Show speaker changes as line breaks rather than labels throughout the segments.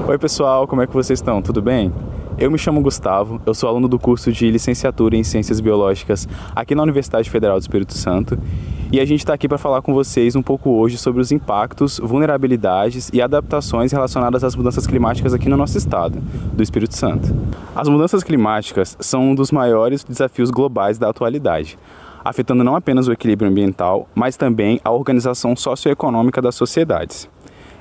Oi pessoal, como é que vocês estão? Tudo bem? Eu me chamo Gustavo, eu sou aluno do curso de Licenciatura em Ciências Biológicas aqui na Universidade Federal do Espírito Santo e a gente está aqui para falar com vocês um pouco hoje sobre os impactos, vulnerabilidades e adaptações relacionadas às mudanças climáticas aqui no nosso estado, do Espírito Santo. As mudanças climáticas são um dos maiores desafios globais da atualidade, afetando não apenas o equilíbrio ambiental, mas também a organização socioeconômica das sociedades.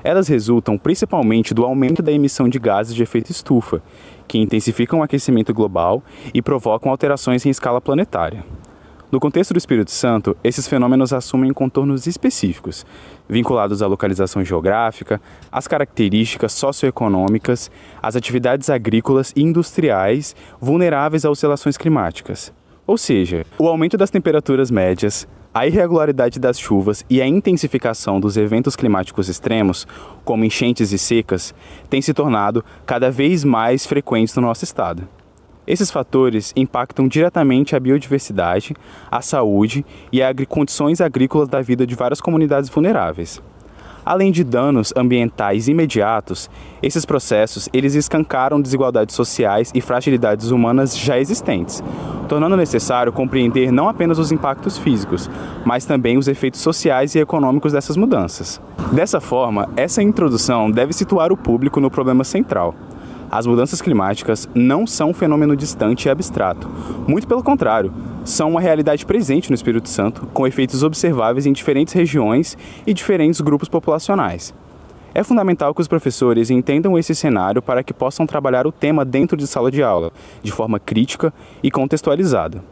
Elas resultam principalmente do aumento da emissão de gases de efeito estufa, que intensificam o aquecimento global e provocam alterações em escala planetária. No contexto do Espírito Santo, esses fenômenos assumem contornos específicos, vinculados à localização geográfica, às características socioeconômicas, às atividades agrícolas e industriais vulneráveis a oscilações climáticas. Ou seja, o aumento das temperaturas médias, a irregularidade das chuvas e a intensificação dos eventos climáticos extremos, como enchentes e secas, têm se tornado cada vez mais frequentes no nosso estado. Esses fatores impactam diretamente a biodiversidade, a saúde e as condições agrícolas da vida de várias comunidades vulneráveis. Além de danos ambientais imediatos, esses processos eles escancaram desigualdades sociais e fragilidades humanas já existentes, tornando necessário compreender não apenas os impactos físicos, mas também os efeitos sociais e econômicos dessas mudanças. Dessa forma, essa introdução deve situar o público no problema central. As mudanças climáticas não são um fenômeno distante e abstrato. Muito pelo contrário, são uma realidade presente no Espírito Santo, com efeitos observáveis em diferentes regiões e diferentes grupos populacionais. É fundamental que os professores entendam esse cenário para que possam trabalhar o tema dentro de sala de aula, de forma crítica e contextualizada.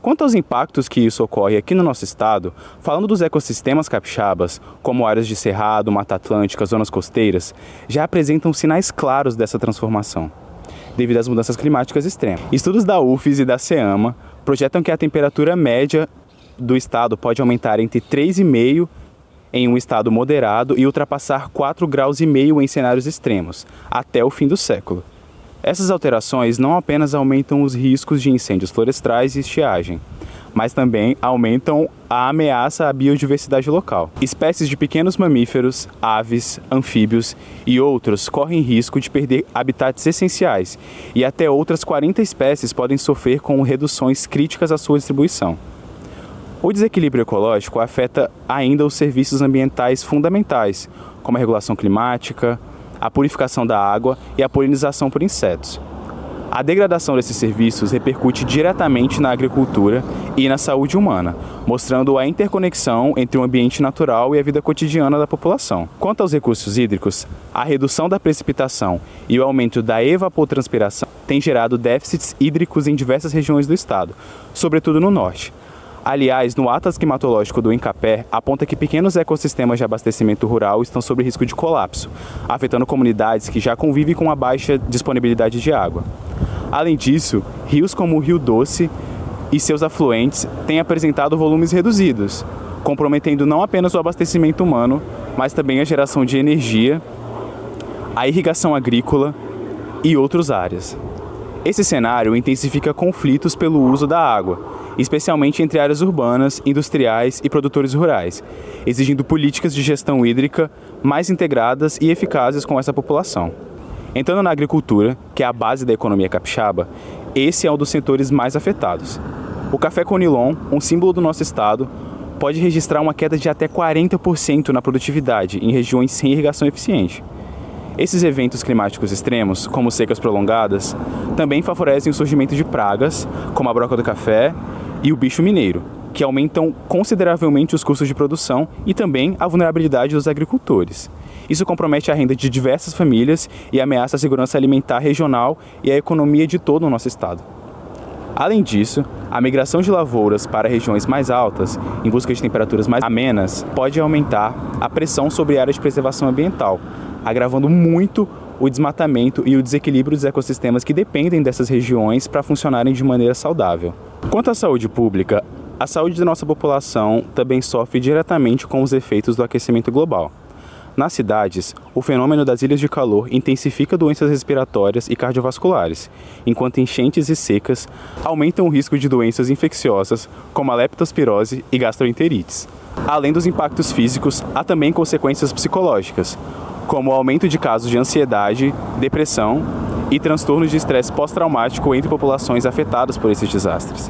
Quanto aos impactos que isso ocorre aqui no nosso estado, falando dos ecossistemas capixabas, como áreas de cerrado, mata atlântica, zonas costeiras, já apresentam sinais claros dessa transformação, devido às mudanças climáticas extremas. Estudos da UFES e da CEAMA projetam que a temperatura média do estado pode aumentar entre 3,5 em um estado moderado e ultrapassar 4,5 graus em cenários extremos, até o fim do século. Essas alterações não apenas aumentam os riscos de incêndios florestais e estiagem, mas também aumentam a ameaça à biodiversidade local. Espécies de pequenos mamíferos, aves, anfíbios e outros correm risco de perder habitats essenciais e até outras 40 espécies podem sofrer com reduções críticas à sua distribuição. O desequilíbrio ecológico afeta ainda os serviços ambientais fundamentais, como a regulação climática, a purificação da água e a polinização por insetos. A degradação desses serviços repercute diretamente na agricultura e na saúde humana, mostrando a interconexão entre o ambiente natural e a vida cotidiana da população. Quanto aos recursos hídricos, a redução da precipitação e o aumento da evapotranspiração têm gerado déficits hídricos em diversas regiões do estado, sobretudo no norte. Aliás, no Atlas Climatológico do INCAPé, aponta que pequenos ecossistemas de abastecimento rural estão sob risco de colapso, afetando comunidades que já convivem com a baixa disponibilidade de água. Além disso, rios como o Rio Doce e seus afluentes têm apresentado volumes reduzidos, comprometendo não apenas o abastecimento humano, mas também a geração de energia, a irrigação agrícola e outras áreas. Esse cenário intensifica conflitos pelo uso da água, especialmente entre áreas urbanas, industriais e produtores rurais, exigindo políticas de gestão hídrica mais integradas e eficazes com essa população. Entrando na agricultura, que é a base da economia capixaba, esse é um dos setores mais afetados. O café Conilon, um símbolo do nosso estado, pode registrar uma queda de até 40% na produtividade em regiões sem irrigação eficiente. Esses eventos climáticos extremos, como secas prolongadas, também favorecem o surgimento de pragas, como a broca do café e o bicho mineiro, que aumentam consideravelmente os custos de produção e também a vulnerabilidade dos agricultores. Isso compromete a renda de diversas famílias e ameaça a segurança alimentar regional e a economia de todo o nosso estado. Além disso, a migração de lavouras para regiões mais altas, em busca de temperaturas mais amenas, pode aumentar a pressão sobre áreas de preservação ambiental, agravando muito o desmatamento e o desequilíbrio dos ecossistemas que dependem dessas regiões para funcionarem de maneira saudável. Quanto à saúde pública, a saúde da nossa população também sofre diretamente com os efeitos do aquecimento global. Nas cidades, o fenômeno das ilhas de calor intensifica doenças respiratórias e cardiovasculares, enquanto enchentes e secas aumentam o risco de doenças infecciosas como a leptospirose e gastroenterites. Além dos impactos físicos, há também consequências psicológicas, como o aumento de casos de ansiedade, depressão e transtornos de estresse pós-traumático entre populações afetadas por esses desastres.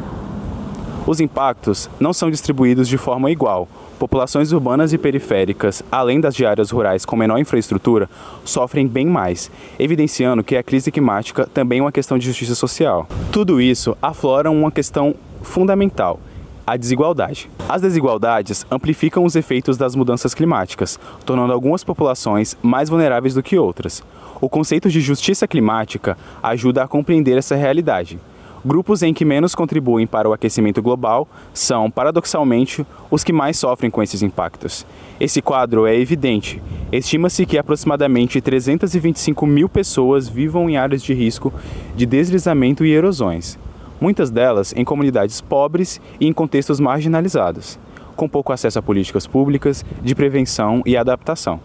Os impactos não são distribuídos de forma igual. Populações urbanas e periféricas, além das de áreas rurais com menor infraestrutura, sofrem bem mais, evidenciando que a crise climática também é uma questão de justiça social. Tudo isso aflora uma questão fundamental: a desigualdade. As desigualdades amplificam os efeitos das mudanças climáticas, tornando algumas populações mais vulneráveis do que outras. O conceito de justiça climática ajuda a compreender essa realidade. Grupos em que menos contribuem para o aquecimento global são, paradoxalmente, os que mais sofrem com esses impactos. Esse quadro é evidente. Estima-se que aproximadamente 325 mil pessoas vivam em áreas de risco de deslizamento e erosões, muitas delas em comunidades pobres e em contextos marginalizados, com pouco acesso a políticas públicas de prevenção e adaptação.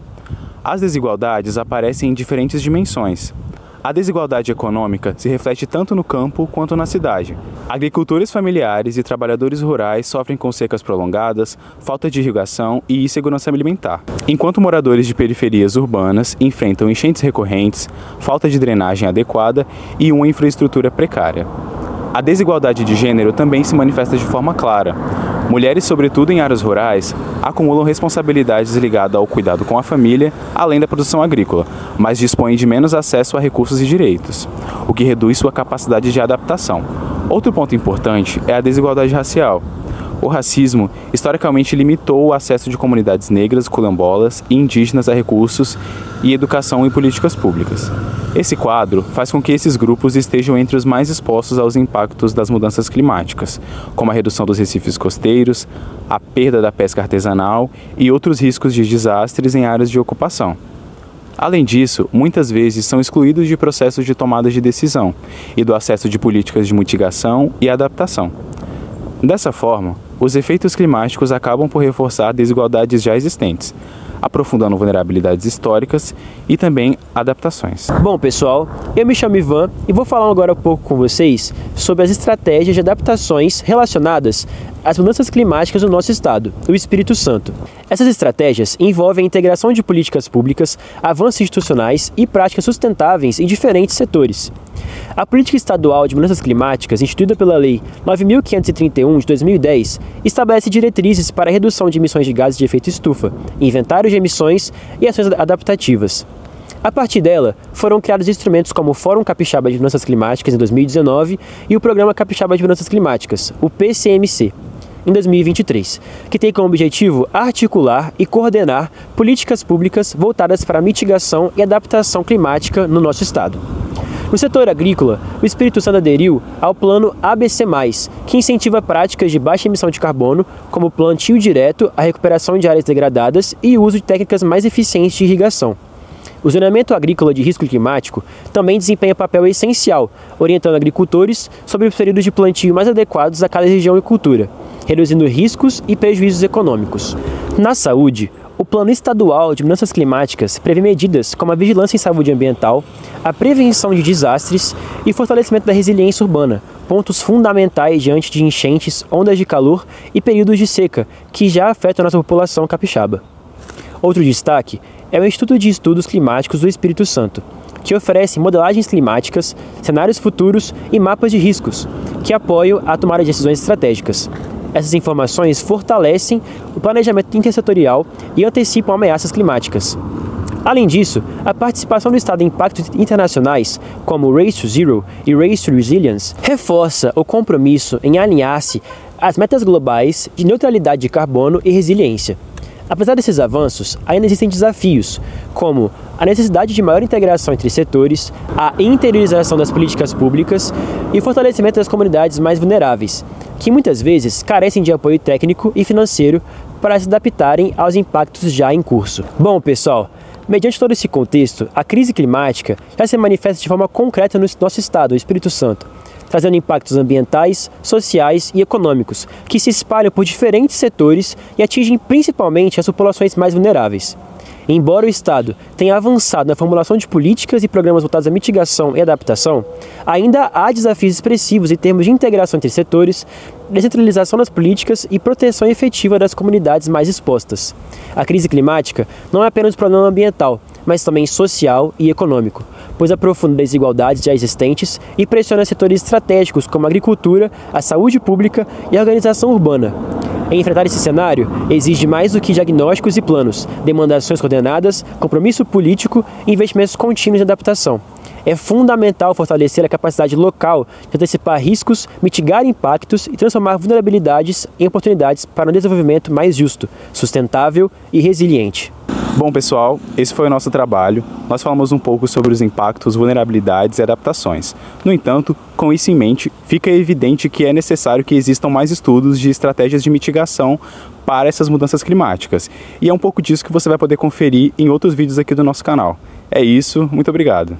As desigualdades aparecem em diferentes dimensões. A desigualdade econômica se reflete tanto no campo quanto na cidade. Agricultores familiares e trabalhadores rurais sofrem com secas prolongadas, falta de irrigação e insegurança alimentar, enquanto moradores de periferias urbanas enfrentam enchentes recorrentes, falta de drenagem adequada e uma infraestrutura precária. A desigualdade de gênero também se manifesta de forma clara. Mulheres, sobretudo em áreas rurais, acumulam responsabilidades ligadas ao cuidado com a família, além da produção agrícola, mas dispõem de menos acesso a recursos e direitos, o que reduz sua capacidade de adaptação. Outro ponto importante é a desigualdade racial. O racismo historicamente limitou o acesso de comunidades negras, quilombolas e indígenas a recursos e educação e políticas públicas. Esse quadro faz com que esses grupos estejam entre os mais expostos aos impactos das mudanças climáticas, como a redução dos recifes costeiros, a perda da pesca artesanal e outros riscos de desastres em áreas de ocupação. Além disso, muitas vezes são excluídos de processos de tomada de decisão e do acesso de políticas de mitigação e adaptação. Dessa forma, os efeitos climáticos acabam por reforçar desigualdades já existentes, aprofundando vulnerabilidades históricas e também adaptações.
Bom, pessoal, eu me chamo Ivan e vou falar agora um pouco com vocês sobre as estratégias de adaptações relacionadas às mudanças climáticas no nosso estado, o Espírito Santo. Essas estratégias envolvem a integração de políticas públicas, avanços institucionais e práticas sustentáveis em diferentes setores. A Política Estadual de Mudanças Climáticas, instituída pela Lei 9.531 de 2010, estabelece diretrizes para a redução de emissões de gases de efeito estufa, inventário de emissões e ações adaptativas. A partir dela, foram criados instrumentos como o Fórum Capixaba de Mudanças Climáticas, em 2019, e o Programa Capixaba de Mudanças Climáticas, o PCMC, em 2023, que tem como objetivo articular e coordenar políticas públicas voltadas para a mitigação e adaptação climática no nosso estado. No setor agrícola, o Espírito Santo aderiu ao Plano ABC+, que incentiva práticas de baixa emissão de carbono, como o plantio direto, a recuperação de áreas degradadas e o uso de técnicas mais eficientes de irrigação. O zoneamento agrícola de risco climático também desempenha papel essencial, orientando agricultores sobre os períodos de plantio mais adequados a cada região e cultura, reduzindo riscos e prejuízos econômicos. Na saúde, o Plano Estadual de Mudanças Climáticas prevê medidas como a vigilância em saúde ambiental, a prevenção de desastres e fortalecimento da resiliência urbana, pontos fundamentais diante de enchentes, ondas de calor e períodos de seca, que já afetam a nossa população capixaba. Outro destaque é o Instituto de Estudos Climáticos do Espírito Santo, que oferece modelagens climáticas, cenários futuros e mapas de riscos, que apoiam a tomada de decisões estratégicas. Essas informações fortalecem o planejamento intersetorial e antecipam ameaças climáticas. Além disso, a participação do Estado em pactos internacionais, como o Race to Zero e Race to Resilience, reforça o compromisso em alinhar-se às metas globais de neutralidade de carbono e resiliência. Apesar desses avanços, ainda existem desafios, como a necessidade de maior integração entre setores, a interiorização das políticas públicas e o fortalecimento das comunidades mais vulneráveis, que muitas vezes carecem de apoio técnico e financeiro para se adaptarem aos impactos já em curso. Bom, pessoal, mediante todo esse contexto, a crise climática já se manifesta de forma concreta no nosso estado, o Espírito Santo, trazendo impactos ambientais, sociais e econômicos, que se espalham por diferentes setores e atingem principalmente as populações mais vulneráveis. Embora o Estado tenha avançado na formulação de políticas e programas voltados à mitigação e adaptação, ainda há desafios expressivos em termos de integração entre setores, descentralização das políticas e proteção efetiva das comunidades mais expostas. A crise climática não é apenas um problema ambiental, mas também social e econômico, pois aprofunda desigualdades já existentes e pressiona setores estratégicos como a agricultura, a saúde pública e a organização urbana. Enfrentar esse cenário exige mais do que diagnósticos e planos, demanda ações coordenadas, compromisso político e investimentos contínuos em adaptação. É fundamental fortalecer a capacidade local de antecipar riscos, mitigar impactos e transformar vulnerabilidades em oportunidades para um desenvolvimento mais justo, sustentável e resiliente.
Bom, pessoal, esse foi o nosso trabalho. Nós falamos um pouco sobre os impactos, vulnerabilidades e adaptações. No entanto, com isso em mente, fica evidente que é necessário que existam mais estudos de estratégias de mitigação para essas mudanças climáticas. E é um pouco disso que você vai poder conferir em outros vídeos aqui do nosso canal. É isso, muito obrigado.